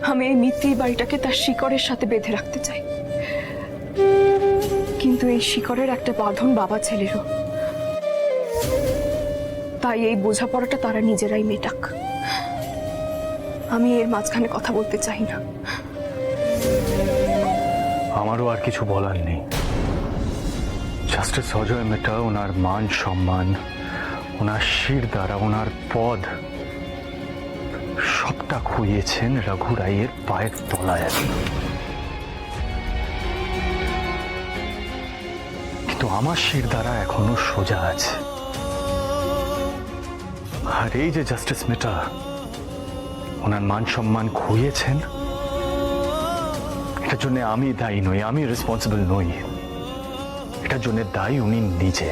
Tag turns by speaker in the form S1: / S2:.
S1: আমি এই মিত্তির বাড়িটাকে তার শিকড়ের সাথে বেঁধে রাখতে চাই, কিন্তু এই শিকড়ের একটা বাঁধন বাবা ছেলেরও। তাই এই বোঝাপড়াটা তারা নিজেরাই মেটাক, আমি এর মাঝখানে কথা বলতে চাই না।
S2: আমারও আর কিছু বলার নেই। জাস্টিস অজয় মেহতা ওনার মান সম্মান, ওনার শির দ্বারা, ওনার পদ সবটা খুইয়েছেন রঘু রায়ের পায়ের তলায়। কিন্তু আমার শির দ্বারা এখনো সোজা আছে। আর এই যে জাস্টিস মেহতা ওনার মান সম্মান খুইয়েছেন, এটার জন্য আমি দায়ী নই, আমি রেসপন্সিবল নই। এটার জন্য দায়ী উনি নিজে।